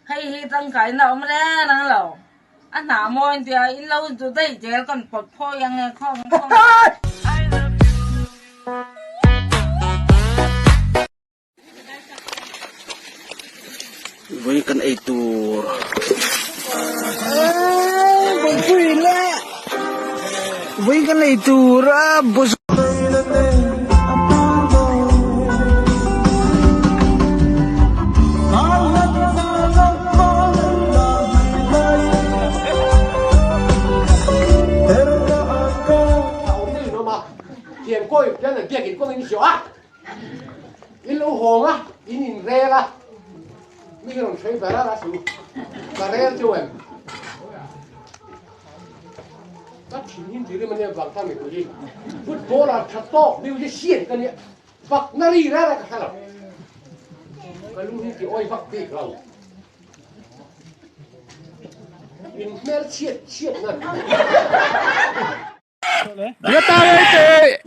hay tăng cái nào mà nè năng lẩu anh nào mồi thì in lâu tụi đây chỉ còn bột phôi ăn không không với con ấy tù bột phôi lẹ với con ấy tù ra bột tiền coi cái này kia cái con gì à in lỗ hồng á in re la mấy cái đồng chơi phải là sự là re chưa em các chính nhân thì mình vàng thang này của gì football là thật to nếu như xiên cái này vạc nari ra là cái nào cái lúcนี้thì oi vạc big rồi in mel xiên này Gata mo ite!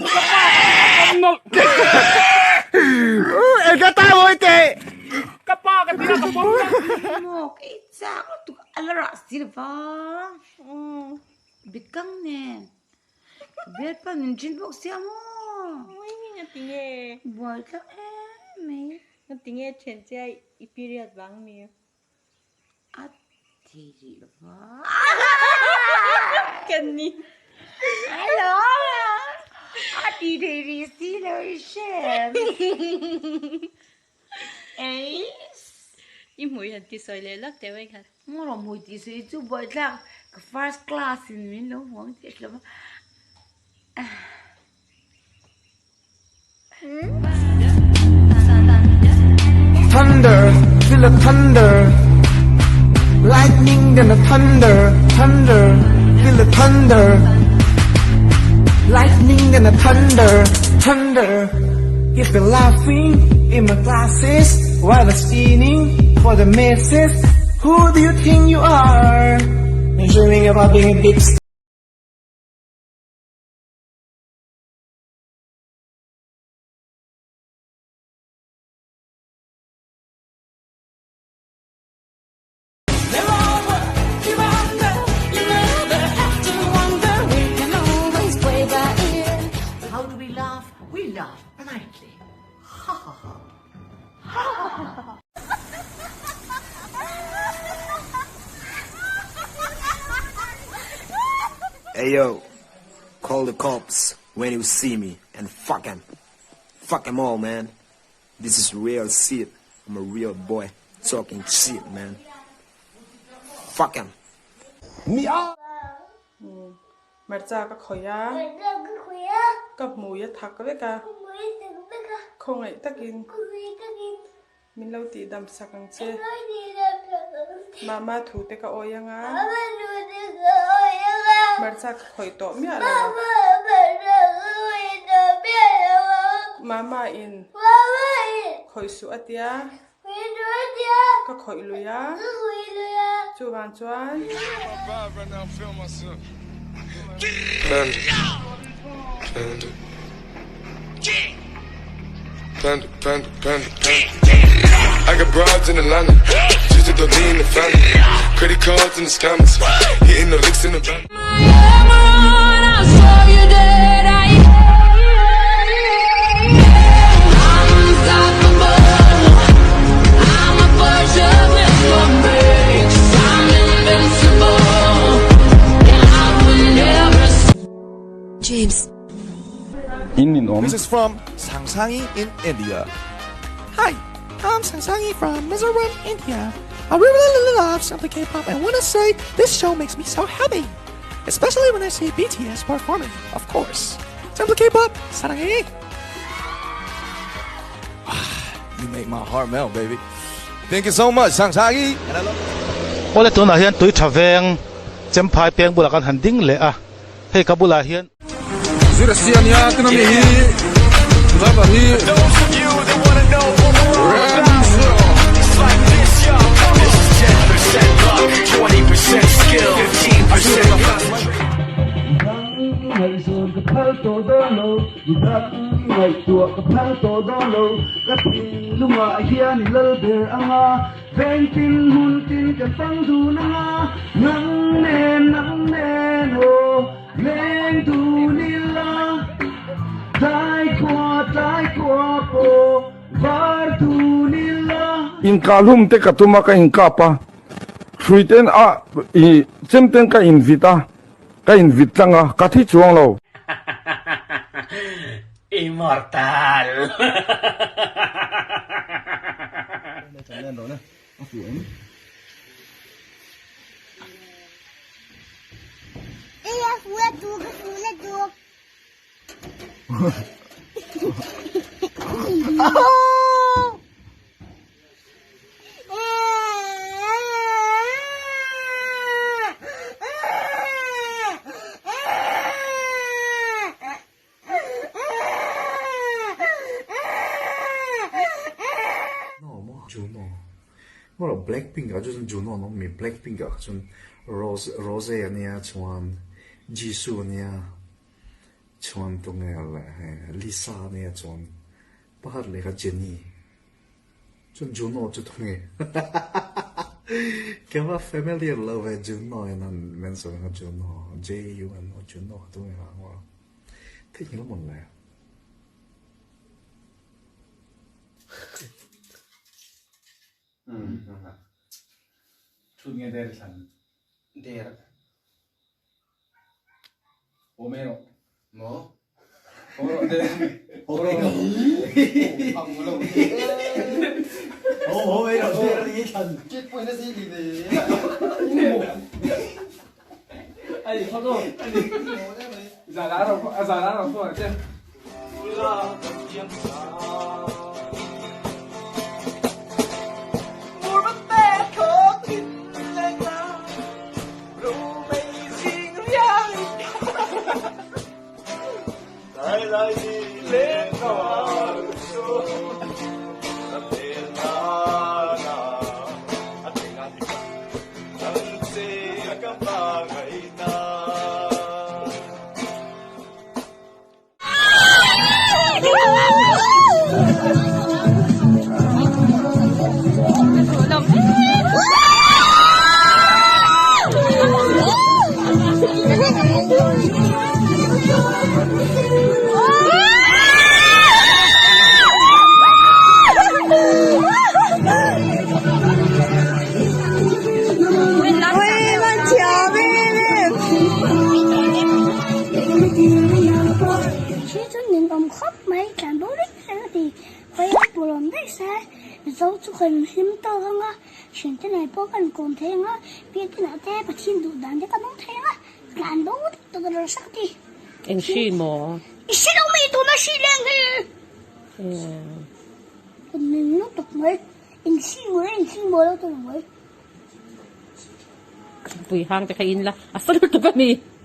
El gata mo ite! kapag mo cái sao tụi anh là gì vậy bikang nè biết pa mình trên bốc xe mo ôi nghe tiếng nghe buổi các em mấy nghe tiếng nghe trên chơi period vắng mi à thì gì vậy cái gì hello à thì xin lỗi sếp ấy im mùi hẳn tí soi lê lắc tế vậy hả mua làm mùi tí soi chú bơi ra cái first class in mình lâu hoang tiếc lắm Thunder, feel the thunder. Lightning and the thunder, thunder, feel the thunder. Lightning and the thunder, thunder. If you're laughing in my classes while I'm stealing for the masses, who do you think you are? You're dreaming about being a big star. how do we laugh politely ha ha ha hey yo call the cops when you see me and fuck them all man this is real shit I'm a real boy talking shit man fuck them Mercha ka khoya ka muya thak ve ka khongai takin min lo ti dam sakang che mama thu te ka oyanga mercha ka khoi to mi ala mama in khoi su atia ka khoi luya chu ban chuan Panda. I got broads in Atlanta, just to throw me in the family. Credit cards in the scammers, hitting the licks in the back. James. This is from Sangsangi in India. Hi, I'm Sangsangi from Mizoram, India. I really love Simply K-pop and want to say this show makes me so happy. Especially when I see BTS performing, of course. Simply K-pop, 사랑해. You make my heart melt, baby. Thank you so much, Sangsangi. And I love you. Ole tu na hian tui thaveng chem phai peng bulakan handing le a hei ka bula hian Zirasiania tinami hi Lava hi เพลงตินหุ่นตินกันฟังดูนะนังแน่โอเพลงดูนี่ละtái qua po var tu nila in kalum te katuma ka in kapa fruiten a I semten ka invita ka invit langa ka thi chuang lo Immortal. Juno. Well, Blackpink à, just Juno nó mi Blackpink à, just Rose nia, chuan Jisoo nia, chuan tung là Lisa nia, chuan bahar le ka Jennie, chuan Juno chút tung cái mà familiar love Juno nên men so nga Juno, J-U-N Juno tung là hoa, thích nhiều lắm này. Chút nghe đây là đây bố mẹ nó nó bố đây bố mẹ nó bằng bố đâu bố mẹ nó đây là cái thần chết quên nó gì thì anh không rồi giả đá đâu thôi chứ lại đi lên ngõ số làm tiền na na anh tình anh anh sẽ các bạn ngày na dấu chụp hình hiếm to hơn á, chuyển thế này bố cần cùng thế á, biết thế nào thế và thiên đủ đàn cho các bóng thế á, làm đúng từ từ sắc đi. Anh xí mồ. Xí đâu mày tụi nó xí lên đi. Còn mình nó tục mấy, anh xí mồ đâu tụi mấy. Bùi hang cho kain la, asal to kami.